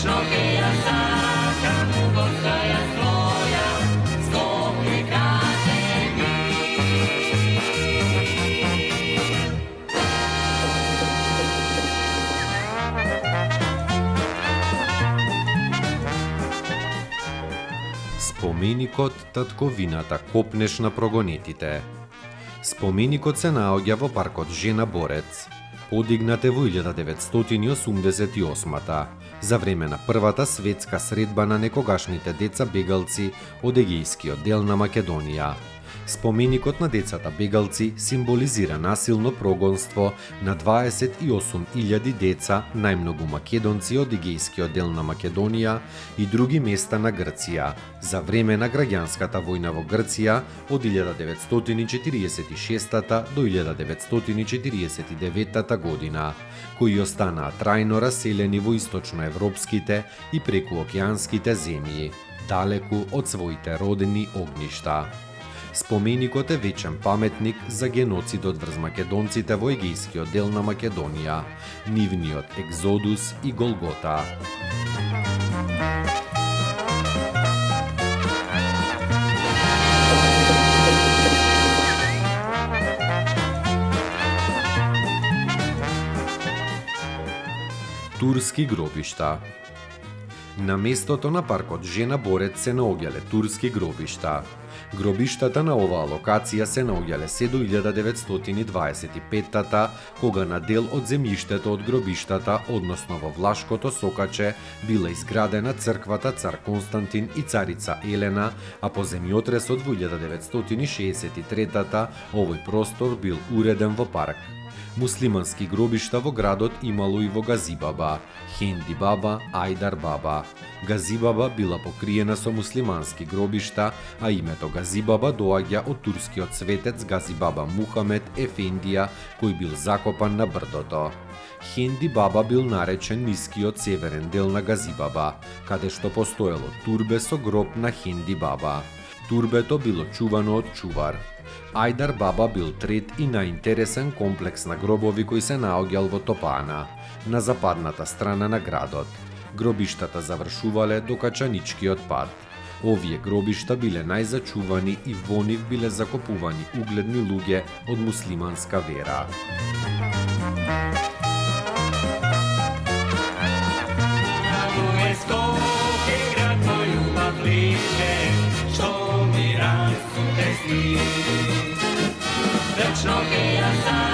Večno che ja sakam, postaja svoja, skopi kaže mi. Spomenikот татковината копнеш на прогонетите. Споменикот се наоѓа во паркот Жена Борец, подигнат е во 1988 за време на првата светска средба на некогашните деца бегалци од Егејскиот дел на Македонија. Споменикот на децата бегалци символизира насилно прогонство на 28.000 деца, најмногу македонци од Егејскиот дел на Македонија и други места на Грција, за време на граѓанската војна во Грција од 1946 до 1949 година, кои останаа трајно раселени во источноевропските и прекуокеанските земји, далеку од своите родени огништа. Споменикот е вечен паметник за геноцидот врз македонците во Егејскиот дел на Македонија, нивниот екзодус и Голгота. Турски гробишта. На местото на паркот Жена Борец се наоѓале турски гробишта. Гробиштата на оваа локација се наоѓале се до 1925-та, кога на дел од земјиштето од гробиштата, односно во Влашкото Сокаче, била изградена црквата Цар Константин и царица Елена, а по земјотресот во 1963-та овој простор бил уреден во парк. Муслимански гробишта во градот имало и во Газибаба, Хенди баба, Ајдар баба. Газибаба била покриена со муслимански гробишта, а името Газибаба доаѓа од турскиот светец Газибаба Мухамед Ефендија, кој бил закопан на брдото. Хенди баба бил наречен нискиот северен дел на Газибаба, каде што постоело турбе со гроб на Хенди баба. Турбето било чувано од чувар. Ајдар баба бил трет и најинтересен комплекс на гробови кој се наоѓал во Топана, на западната страна на градот. Гробиштата завршувале до Качаничкиот пат. Овие гробишта биле најзачувани и во нив биле закопувани угледни луѓе од муслиманска вера. Večno che ja sakam,